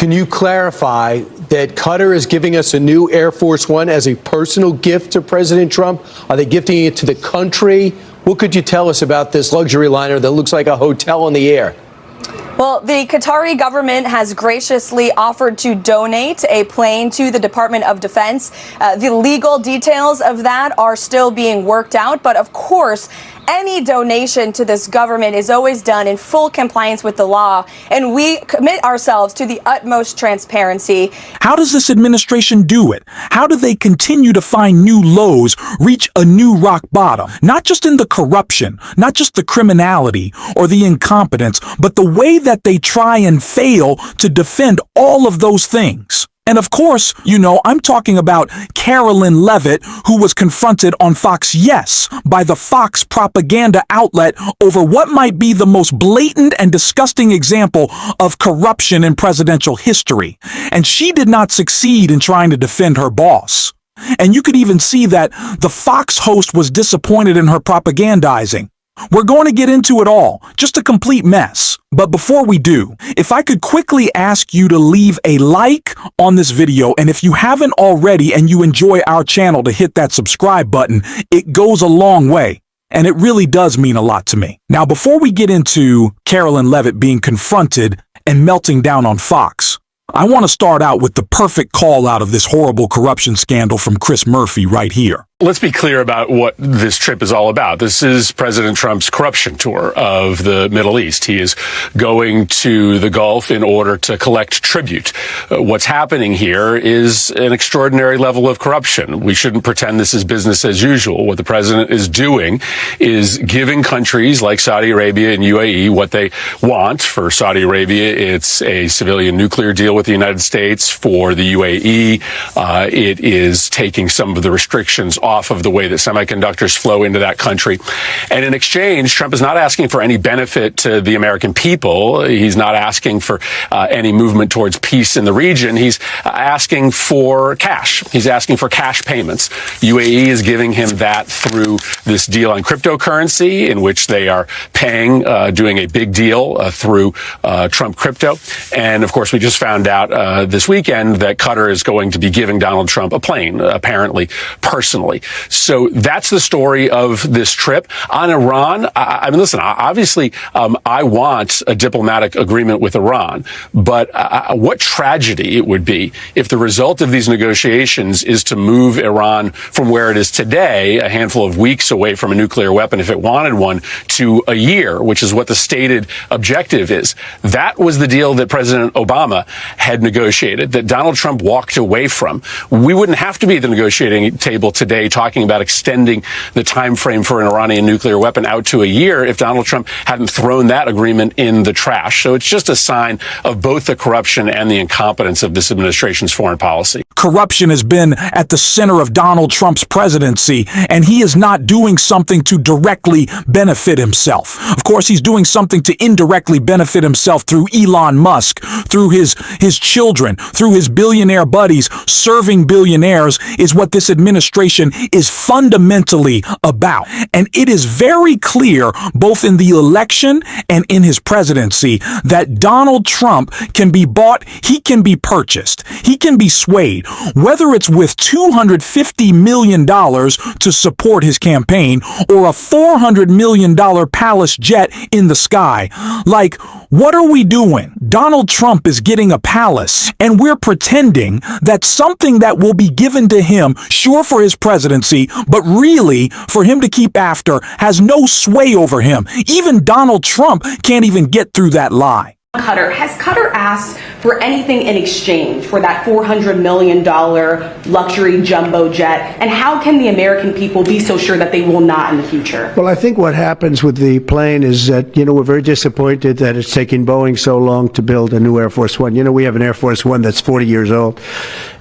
Can you clarify that Qatar is giving us a new Air Force One as a personal gift to President Trump? Are they gifting it to the country? What could you tell us about this luxury liner that looks like a hotel in the air? Well, the Qatari government has graciously offered to donate a plane to the Department of Defense. The legal details of that are still being worked out. But of course, any donation to this government is always done in full compliance with the law. And we commit ourselves to the utmost transparency. How does this administration do it? How do they continue to find new lows, reach a new rock bottom? Not just in the corruption, not just the criminality or the incompetence, but the way that they try and fail to defend all of those things. And of course, you know, I'm talking about Carolyn Levitt, who was confronted on Fox Yes by the Fox propaganda outlet over what might be the most blatant and disgusting example of corruption in presidential history. And she did not succeed in trying to defend her boss. And you could even see that the Fox host was disappointed in her propagandizing. We're going to get into it all, just a complete mess. But before we do, if I could quickly ask you to leave a like on this video, and if you haven't already and you enjoy our channel, to hit that subscribe button. It goes a long way, and it really does mean a lot to me. Now, before we get into Carolyn Levitt being confronted and melting down on Fox, I want to start out with the perfect call out of this horrible corruption scandal from Chris Murphy right here. Let's be clear about what this trip is all about. This is President Trump's corruption tour of the Middle East. He is going to the Gulf in order to collect tribute. What's happening here is an extraordinary level of corruption. We shouldn't pretend this is business as usual. What the president is doing is giving countries like Saudi Arabia and UAE what they want. For Saudi Arabia, it's a civilian nuclear deal with the United States. For the UAE, it is taking some of the restrictions off of the way that semiconductors flow into that country. And in exchange, Trump is not asking for any benefit to the American people. He's not asking for any movement towards peace in the region. He's asking for cash. He's asking for cash payments. UAE is giving him that through this deal on cryptocurrency, in which they are paying, doing a big deal through Trump crypto. And of course, we just found out this weekend that Qatar is going to be giving Donald Trump a plane, apparently personally. So that's the story of this trip. On Iran, I mean, listen, obviously, I want a diplomatic agreement with Iran, but what tragedy it would be if the result of these negotiations is to move Iran from where it is today, a handful of weeks away from a nuclear weapon, if it wanted one, to a year, which is what the stated objective is. That was the deal that President Obama had negotiated, that Donald Trump walked away from. We wouldn't have to be at the negotiating table today talking about extending the time frame for an Iranian nuclear weapon out to a year if Donald Trump hadn't thrown that agreement in the trash. So it's just a sign of both the corruption and the incompetence of this administration's foreign policy. Corruption has been at the center of Donald Trump's presidency, and he is not doing something to directly benefit himself. Of course, he's doing something to indirectly benefit himself through Elon Musk, through his children, through his billionaire buddies. Serving billionaires is what this administration is fundamentally about. And it is very clear, both in the election and in his presidency, that Donald Trump can be bought, he can be purchased, he can be swayed, whether it's with $250 million to support his campaign or a $400 million palace jet in the sky. Like, what are we doing? Donald Trump is getting a palace, and we're pretending that something that will be given to him, sure, for his presidency, but really for him to keep after, has no sway over him. Even Donald Trump can't even get through that lie. Qatar. Has Qatar asked for anything in exchange for that $400 million luxury jumbo jet? And how can the American people be so sure that they will not in the future? Well, I think what happens with the plane is that, you know, we're very disappointed that it's taking Boeing so long to build a new Air Force One. You know, we have an Air Force One that's 40 years old.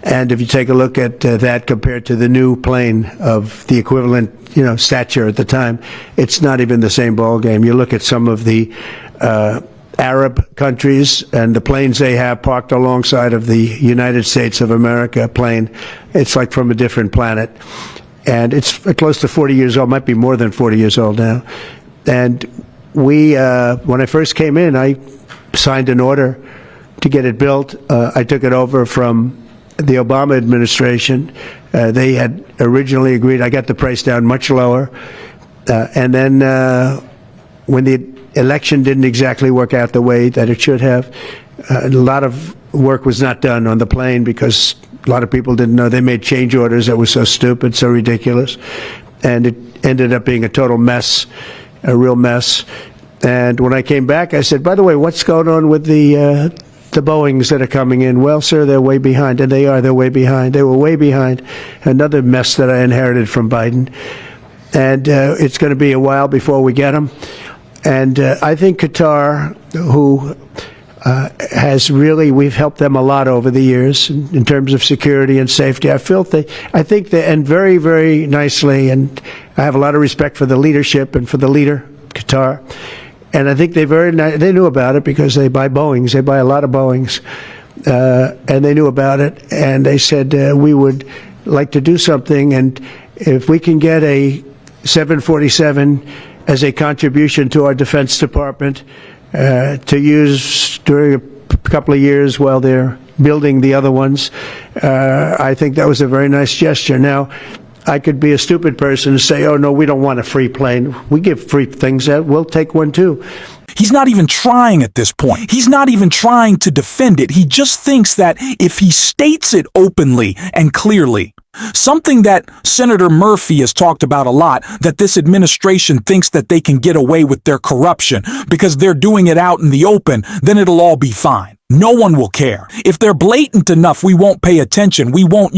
And if you take a look at that compared to the new plane of the equivalent, you know, stature at the time, it's not even the same ballgame. You look at some of the Arab countries and the planes they have parked alongside of the United States of America plane, it's like from a different planet. And it's close to 40 years old, might be more than 40 years old now. And we, when I first came in, I signed an order to get it built. I took it over from the Obama administration. They had originally agreed. I got the price down much lower. And then when the election didn't exactly work out the way that it should have, a lot of work was not done on the plane because a lot of people didn't know. They made change orders that were so stupid, so ridiculous. And it ended up being a total mess, a real mess. And when I came back, I said, by the way, what's going on with the Boeings that are coming in? Well, sir, they're way behind. And they are. They're way behind. They were way behind. Another mess that I inherited from Biden. And it's going to be a while before we get them. And I think Qatar, who has really, we've helped them a lot over the years in terms of security and safety. I think they end very, very nicely. And I have a lot of respect for the leadership and for the leader, Qatar. And I think they knew about it because they buy Boeings. They buy a lot of Boeings. And they knew about it. And they said, we would like to do something. And if we can get a 747 as a contribution to our Defense Department to use during a couple of years while they're building the other ones, I think that was a very nice gesture. Now, I could be a stupid person and say, oh, no, we don't want a free plane. We give free things out. We'll take one, too. He's not even trying at this point. He's not even trying to defend it. He just thinks that if he states it openly and clearly, something that Senator Murphy has talked about a lot, that this administration thinks that they can get away with their corruption because they're doing it out in the open, then it'll all be fine. No one will care. If they're blatant enough, we won't pay attention. We won't,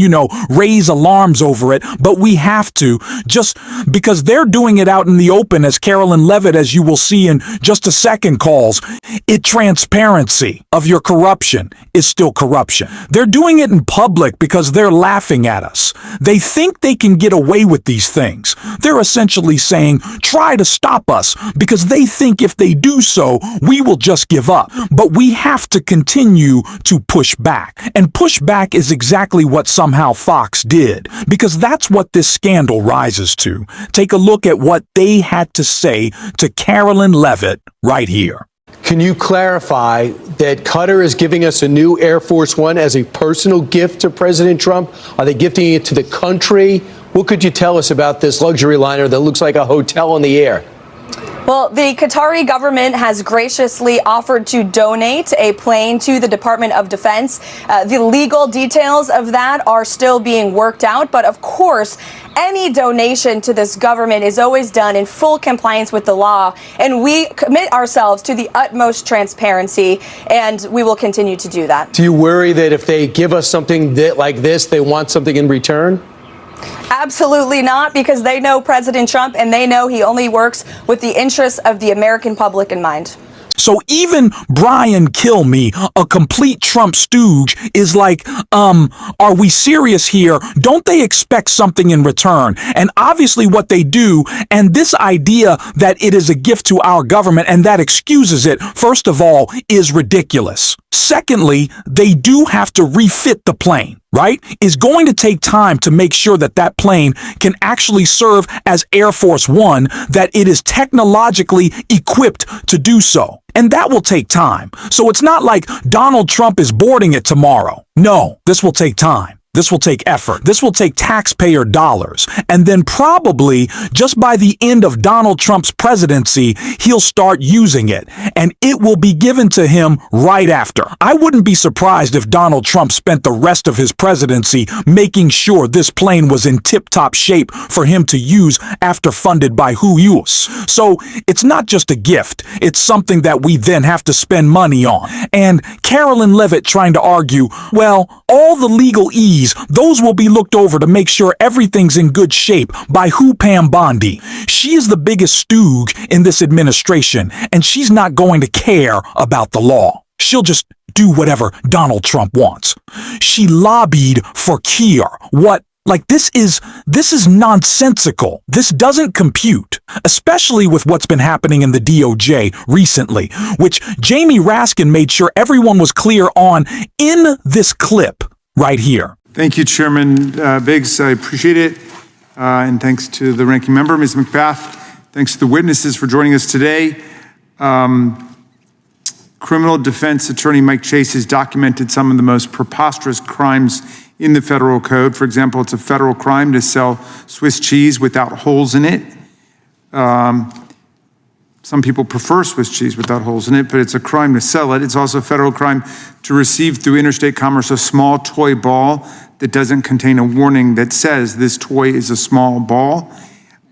raise alarms over it, but we have to, just because they're doing it out in the open, as Carolyn Levitt, as you will see in just a second, calls it. Transparency of your corruption is still corruption. They're doing it in public because they're laughing at us. They think they can get away with these things. They're essentially saying, try to stop us, because they think if they do so, we will just give up. But we have to continue to push back. And push back is exactly what somehow Fox did, because that's what this scandal rises to. Take a look at what they had to say to Carolyn Levitt right here. Can you clarify that Qatar is giving us a new Air Force One as a personal gift to President Trump? Are they gifting it to the country? What could you tell us about this luxury liner that looks like a hotel in the air? Well, the Qatari government has graciously offered to donate a plane to the Department of Defense. The legal details of that are still being worked out. But of course, any donation to this government is always done in full compliance with the law. And we commit ourselves to the utmost transparency, and we will continue to do that. Do you worry that if they give us something like this, they want something in return? Absolutely not, because they know President Trump and they know he only works with the interests of the American public in mind. So even Brian Kilmeade, a complete Trump stooge, is like, are we serious here? Don't they expect something in return? And obviously what they do, and this idea that it is a gift to our government and that excuses it, first of all, is ridiculous. Secondly, they do have to refit the plane, right? It's going to take time to make sure that that plane can actually serve as Air Force One, that it is technologically equipped to do so. And that will take time. So it's not like Donald Trump is boarding it tomorrow. No, this will take time. This will take effort. This will take taxpayer dollars. And then probably just by the end of Donald Trump's presidency, he'll start using it. And it will be given to him right after. I wouldn't be surprised if Donald Trump spent the rest of his presidency making sure this plane was in tip-top shape for him to use after funded by who use. So it's not just a gift. It's something that we then have to spend money on. And Carolyn Levitt trying to argue, well, all the legalese, those will be looked over to make sure everything's in good shape by who Pam Bondi. She is the biggest stooge in this administration, and she's not going to care about the law. She'll just do whatever Donald Trump wants. She lobbied for Kier. What? Like, this is nonsensical. This doesn't compute, especially with what's been happening in the DOJ recently, which Jamie Raskin made sure everyone was clear on in this clip right here. Thank you, Chairman Biggs. I appreciate it. And thanks to the ranking member, Ms. McBath. Thanks to the witnesses for joining us today. Criminal defense attorney Mike Chase has documented some of the most preposterous crimes in the federal code. For example, it's a federal crime to sell Swiss cheese without holes in it. Some people prefer Swiss cheese without holes in it, but it's a crime to sell it. It's also a federal crime to receive through interstate commerce a small toy ball that doesn't contain a warning that says this toy is a small ball.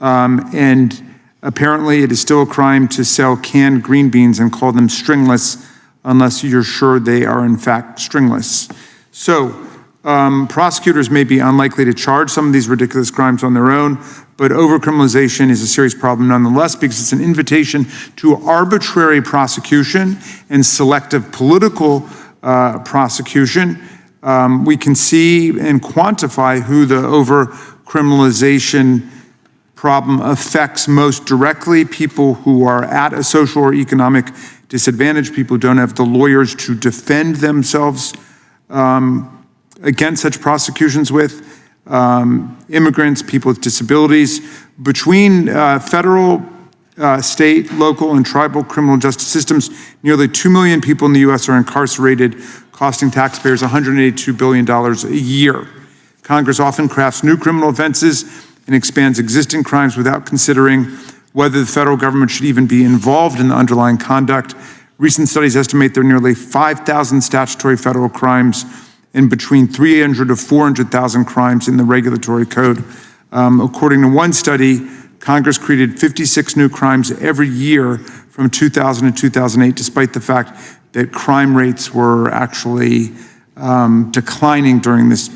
And apparently it is still a crime to sell canned green beans and call them stringless unless you're sure they are in fact stringless. So prosecutors may be unlikely to charge some of these ridiculous crimes on their own, but overcriminalization is a serious problem nonetheless because it's an invitation to arbitrary prosecution and selective political prosecution. We can see and quantify who the overcriminalization problem affects most directly: people who are at a social or economic disadvantage, people who don't have the lawyers to defend themselves against such prosecutions with, immigrants, people with disabilities. Between federal, state, local, and tribal criminal justice systems, nearly 2 million people in the U.S. are incarcerated, costing taxpayers $182 billion a year. Congress often crafts new criminal offenses and expands existing crimes without considering whether the federal government should even be involved in the underlying conduct. Recent studies estimate there are nearly 5,000 statutory federal crimes and between 300 to 400,000 crimes in the regulatory code. According to one study, Congress created 56 new crimes every year from 2000 to 2008, despite the fact that crime rates were actually declining during this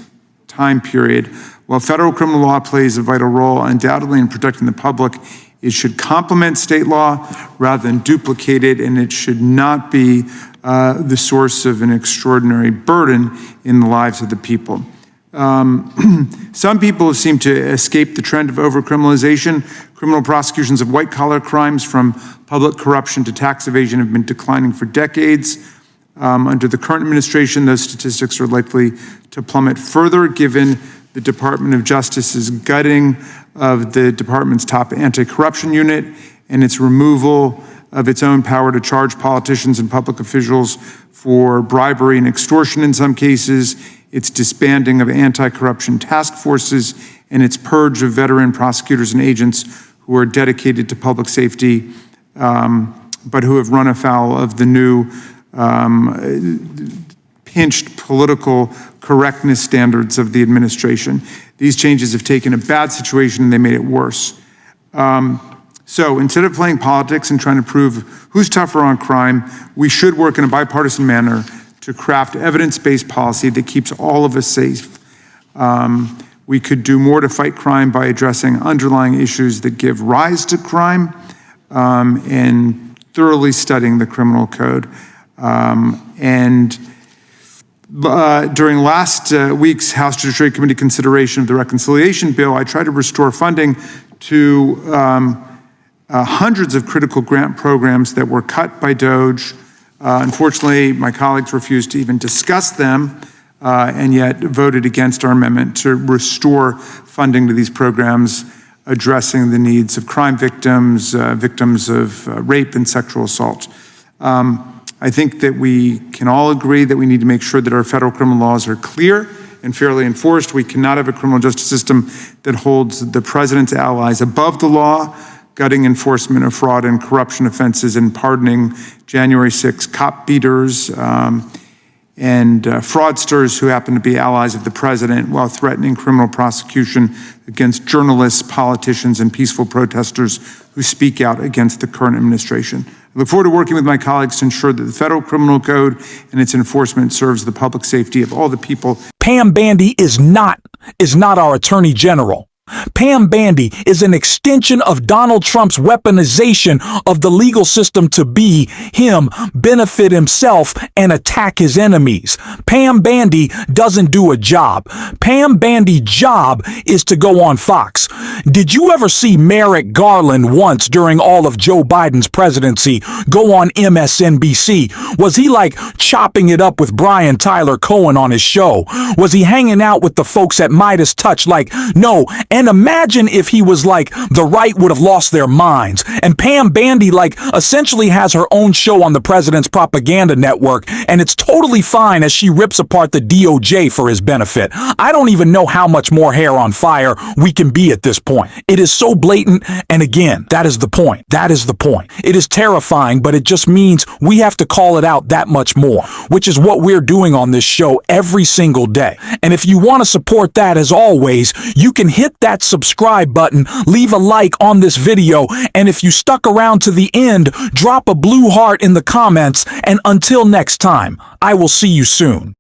time period. While federal criminal law plays a vital role undoubtedly in protecting the public, it should complement state law rather than duplicate it, and it should not be the source of an extraordinary burden in the lives of the people. Some people seem to escape the trend of overcriminalization. Criminal prosecutions of white-collar crimes, from public corruption to tax evasion, have been declining for decades. Under the current administration, those statistics are likely to plummet further, given the Department of Justice's gutting of the department's top anti-corruption unit and its removal of its own power to charge politicians and public officials for bribery and extortion in some cases, its disbanding of anti-corruption task forces, and its purge of veteran prosecutors and agents who are dedicated to public safety, but who have run afoul of the new pinched political correctness standards of the administration. These changes have taken a bad situation and they made it worse. So instead of playing politics and trying to prove who's tougher on crime, we should work in a bipartisan manner to craft evidence-based policy that keeps all of us safe. We could do more to fight crime by addressing underlying issues that give rise to crime and thoroughly studying the criminal code. During last week's House Judiciary Committee consideration of the reconciliation bill, I tried to restore funding to hundreds of critical grant programs that were cut by DOJ. Unfortunately, my colleagues refused to even discuss them and yet voted against our amendment to restore funding to these programs addressing the needs of crime victims, victims of rape and sexual assault. I think that we can all agree that we need to make sure that our federal criminal laws are clear and fairly enforced. We cannot have a criminal justice system that holds the president's allies above the law, gutting enforcement of fraud and corruption offenses and pardoning January 6 cop beaters and fraudsters who happen to be allies of the president, while threatening criminal prosecution against journalists, politicians, and peaceful protesters who speak out against the current administration. I look forward to working with my colleagues to ensure that the federal criminal code and its enforcement serves the public safety of all the people. Pam Bandy is not our attorney general. Pam Bandy is an extension of Donald Trump's weaponization of the legal system to be him, benefit himself, and attack his enemies. Pam Bandy doesn't do a job. Pam Bandy's job is to go on Fox. Did you ever see Merrick Garland once during all of Joe Biden's presidency go on MSNBC? Was he like chopping it up with Brian Tyler Cohen on his show? Was he hanging out with the folks at Midas Touch like, no, And imagine if he was like, the right would have lost their minds. And Pam Bandy, like, essentially has her own show on the president's propaganda network, and it's totally fine as she rips apart the DOJ for his benefit. I don't even know how much more hair on fire we can be at this point. It is so blatant, and again, that is the point. That is the point. It is terrifying, but it just means we have to call it out that much more, which is what we're doing on this show every single day. And if you want to support that, as always, you can hit that subscribe button, leave a like on this video, and if you stuck around to the end, drop a blue heart in the comments, and until next time, I will see you soon.